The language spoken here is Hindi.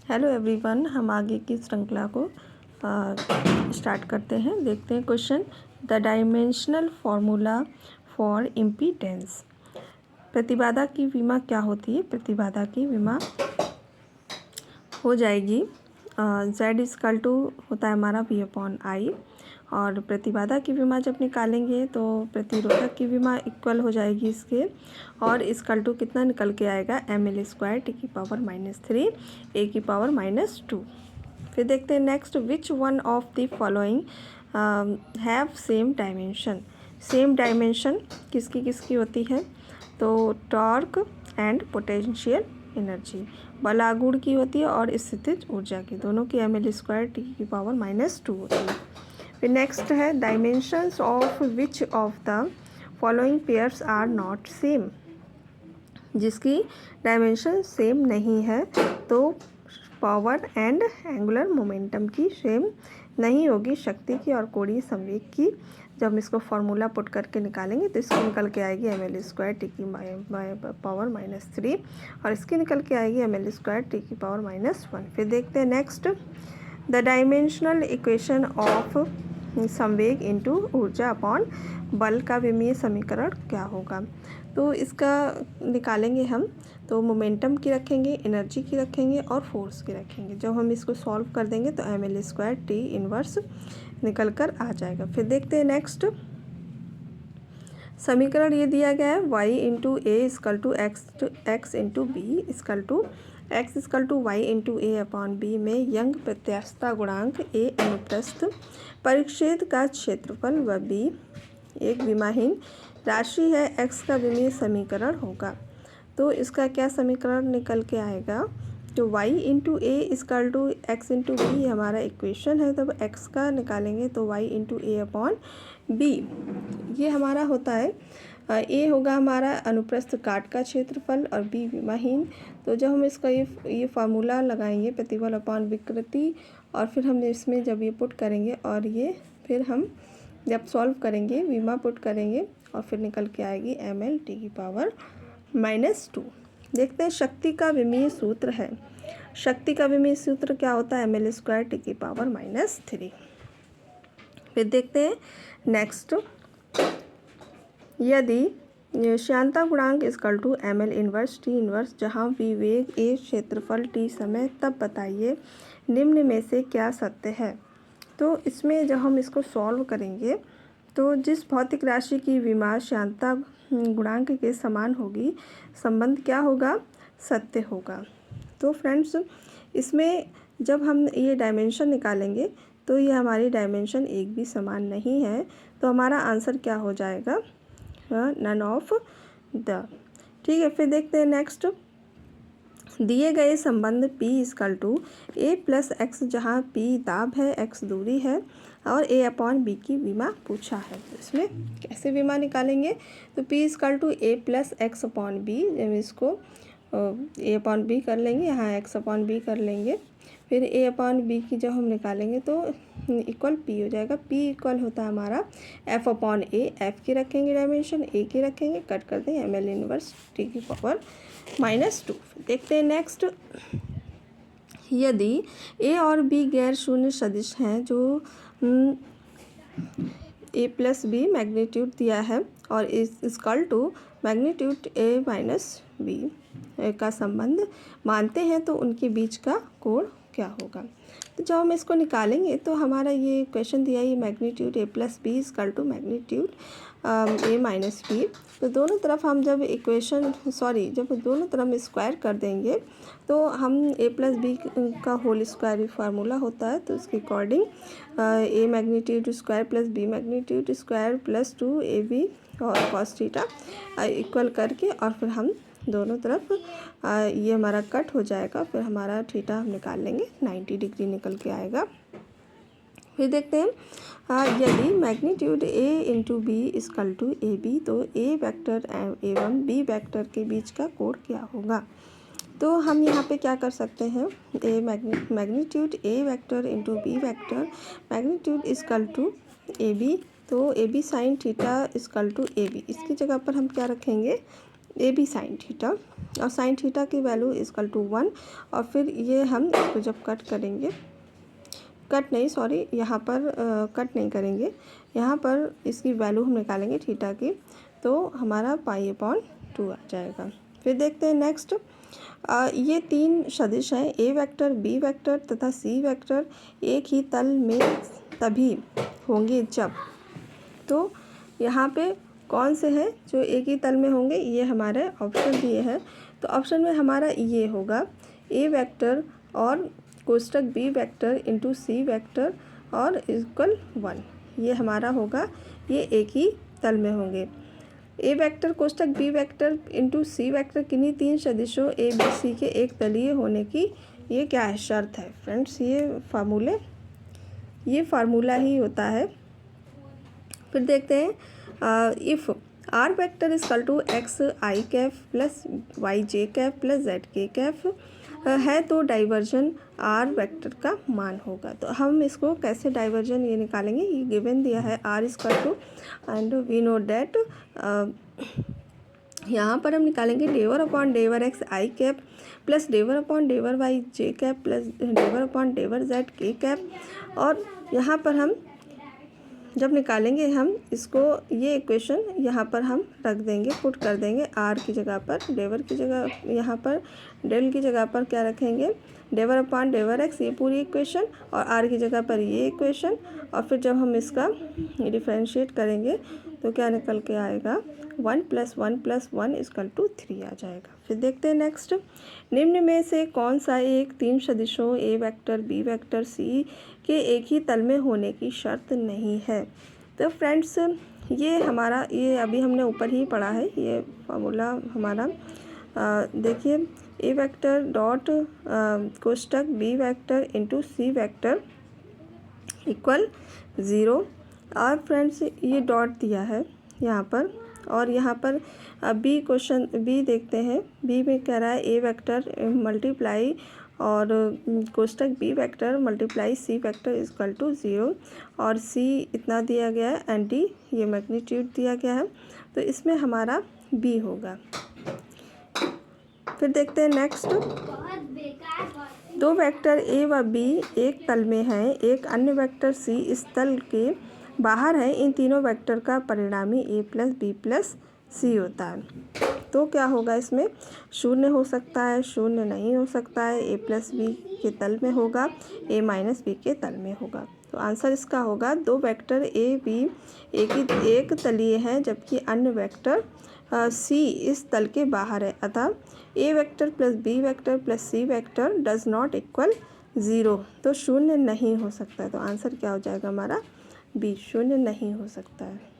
हेलो एवरीवन, हम आगे की श्रृंखला को स्टार्ट करते हैं। देखते हैं question. The dimensional formula for impedance. प्रतिबाधा की विमा क्या होती है? प्रतिबाधा की विमा हो जाएगी Z इक्वल टू होता है हमारा V/I, और प्रतिबाधा की विमा जब निकालेंगे तो प्रतिरोधक की विमा इक्वल हो जाएगी इसके, और इक्वल टू कितना निकल के आएगा ml² T⁻³ A⁻²। फिर देखते हैं next. Which one of the following have same dimension. Same dimension किसकी किसकी होती है? तो टॉर्क एंड पोटेंशियल एनर्जी, बल आघूर्ण की होती है और स्थितिज ऊर्जा की, दोनों की ml² T⁻² होती है। फिर नेक्स्ट है dimensions of which of the following pairs are not same. जिसकी डायमेंशन सेम नहीं है तो पावर एंड एंगुलर मोमेंटम की सेम नहीं होगी, शक्ति की और कोणीय संवेग की। जब हम इसको फार्मूला पुट करके निकालेंगे तो इसकी निकल के आएगी ml² T⁻³ और इसकी निकल के आएगी ml² T⁻⁻1। फिर देखते हैं next. The dimensional equation of संवेग इंटू ऊर्जा अपॉन बल का विमीय समीकरण क्या होगा? तो इसका निकालेंगे हम तो मोमेंटम की रखेंगे, एनर्जी की रखेंगे और फोर्स की रखेंगे। जब हम इसको सॉल्व कर देंगे तो ml² T इनवर्स निकल कर आ जाएगा। फिर देखते हैं नेक्स्ट। समीकरण ये दिया गया है y into A equal to x into B equal to x equal to Y into A/B में यंग प्रत्यास्थता गुणांक A अनुप्रस्थ परिच्छेद का क्षेत्रफल व B एक विमाहीन राशि है, x का विमीय समीकरण होगा। तो इसका क्या समीकरण निकल के आएगा? तो y into A equal to X into B हमारा इक्वेशन है, तब x का निकालेंगे तो y इंटू A/B ये हमारा होता है। ए होगा हमारा अनुप्रस्थ काट का क्षेत्रफल और बी विमाहीन। तो जब हम इसका ये फार्मूला लगाएंगे प्रतिबल अपॉन विकृति, और फिर हम इसमें जब ये पुट करेंगे और ये फिर हम जब सॉल्व करेंगे विमा पुट करेंगे और फिर निकल के आएगी ml⁻²। देखते हैं शक्ति का विमीय सूत्र है। शक्ति का विमीय सूत्र क्या होता है? ml² T⁻⁻3। फिर देखते हैं नेक्स्ट। यदि श्यानता गुणांक equal to ml inverse T inverse जहाँ V वेग A क्षेत्रफल T समय, तब बताइए निम्न में से क्या सत्य है? तो इसमें जब हम इसको सॉल्व करेंगे तो जिस भौतिक राशि की विमा श्यानता गुणांक के समान होगी, संबंध क्या होगा? सत्य होगा। तो फ्रेंड्स इसमें जब हम ये डायमेंशन निकालेंगे तो ये हमारी डायमेंशन एक भी समान नहीं है, तो हमारा आंसर क्या हो जाएगा? None of the. ठीक है। फिर देखते हैं नेक्स्ट। दिए गए संबंध P इक्वल टू A+X जहाँ P दाब है, X दूरी है और A/B की विमा पूछा है। तो इसमें कैसे विमा निकालेंगे? तो P इक्वल टू A+X/B, जब इसको A/B कर लेंगे, यहाँ X/B कर लेंगे, फिर A/B की जब हम निकालेंगे तो इक्वल P हो जाएगा। P इक्वल होता है हमारा F/A। F की रखेंगे डायमेंशन, A की रखेंगे, कट कर दें ml⁻² T⁻⁻2। देखते हैं नेक्स्ट। यदि A और B गैर शून्य सदिश हैं, जो A+B मैग्नीट्यूड दिया है और इक्वल टू मैग्नीट्यूड A-B का संबंध मानते हैं, तो उनके बीच का कोण क्या होगा? तो जब हम इसको निकालेंगे तो हमारा ये क्वेश्चन दिया है magnitude A+B equal to magnitude A-B। तो दोनों तरफ हम जब जब दोनों तरफ हम स्क्वायर कर देंगे तो हम A+B का होल स्क्वायर भी फार्मूला होता है, तो उसके according A magnitude square plus B magnitude square plus 2AB और cos थीटा इक्वल करके, और फिर हम दोनों तरफ ये हमारा कट हो जाएगा, फिर हमारा थीटा हम निकाल लेंगे, 90 डिग्री निकल के आएगा। फिर देखते हैं यदि magnitude A into B equal to AB, तो A वेक्टर एवं B वेक्टर के बीच का कोण क्या होगा? तो हम यहाँ पे क्या कर सकते हैं? Magnitude A vector into B vector magnitude equal to AB, तो AB sine theta equal to AB, इसकी जगह पर हम क्या रखेंगे? ए बी साइन थीटा, और साइन थीटा की वैल्यू इक्वल टू 1। और फिर ये हम इसको जब कट करेंगे, कट नहीं सॉरी यहाँ पर कट नहीं करेंगे, यहाँ पर इसकी वैल्यू हम निकालेंगे थीटा की, तो हमारा π/2 आ जाएगा। फिर देखते हैं नेक्स्ट, ये 3 सदिश हैं, ए वेक्टर, बी वेक्टर तथा सी वेक्टर एक ही तल में तभी होंगे जब, तो यहाँ पे कौन से हैं जो एक ही तल में होंगे, ये हमारे ऑप्शन दिए हैं। तो ऑप्शन में हमारा ये होगा ए वेक्टर और कोष्टक B vector into C vector और इक्वल 1, ये हमारा होगा, ये एक ही तल में होंगे। ए vector कोष्टक B vector into C vector किन्हीं 3 सदिशों ए बी सी के एक तलीय होने की ये क्या है, शर्त है फ्रेंड्स, ये फार्मूला ही होता है। फिर देखते हैं, if R vector equal to X I cap plus Y J cap plus Z K cap है तो डाइवर्जन आर वेक्टर का मान होगा। तो हम इसको कैसे डाइवर्जन ये निकालेंगे, ये गिवन दिया है R equal to, and we know that यहाँ पर हम निकालेंगे del upon del X I cap plus del upon del Y J cap plus del upon del Z K cap. और यहाँ पर हम जब निकालेंगे हम इसको, ये इक्वेशन यहाँ पर हम रख देंगे, पुट कर देंगे आर की जगह पर, डेवर की जगह यहाँ पर डेल की जगह पर क्या रखेंगे, डेवर अपॉन डेवर एक्स, ये पूरी इक्वेशन, और आर की जगह पर ये इक्वेशन। और फिर जब हम इसका डिफरेंशिएट करेंगे तो क्या निकल के आएगा, 1 + 1 + 1 = 3 आ जाएगा। फिर देखते हैं नेक्स्ट, निम्न में से कौन सा एक 3 सदिशों ए वेक्टर बी वेक्टर सी के एक ही तल में होने की शर्त नहीं है। तो फ्रेंड्स ये हमारा, ये अभी हमने ऊपर ही पढ़ा है, ये फार्मूला हमारा देखिए, ए वेक्टर डॉट कोष्टक B vector into C vector equal 0। और फ्रेंड्स ये डॉट दिया है यहाँ पर, और यहाँ पर बी क्वेश्चन बी देखते हैं, बी में कह रहा है ए वेक्टर मल्टीप्लाई और कोष्टक B vector multiply C vector equal to 0, और सी इतना दिया गया है एंड डी ये मैग्नीट्यूड दिया गया है, तो इसमें हमारा बी होगा। फिर देखते हैं नेक्स्ट, 2 वेक्टर ए व बी एक तल में हैं, एक अन्य वेक्टर सी इस तल के बाहर है, इन तीनों वेक्टर का परिणामी ए प्लस बी प्लस सी होता है। तो क्या होगा, इसमें 0 हो सकता है, 0 नहीं हो सकता है, ए प्लस बी के तल में होगा, ए माइनस बी के तल में होगा। तो आंसर इसका होगा 2 वेक्टर ए बी एक तलीय हैं जबकि अन्य वेक्टर सी इस तल के बाहर है, अतः A vector plus B vector plus C vector does not equal 0, तो 0 नहीं हो सकता है। तो आंसर क्या हो जाएगा हमारा बी, 0 नहीं हो सकता है।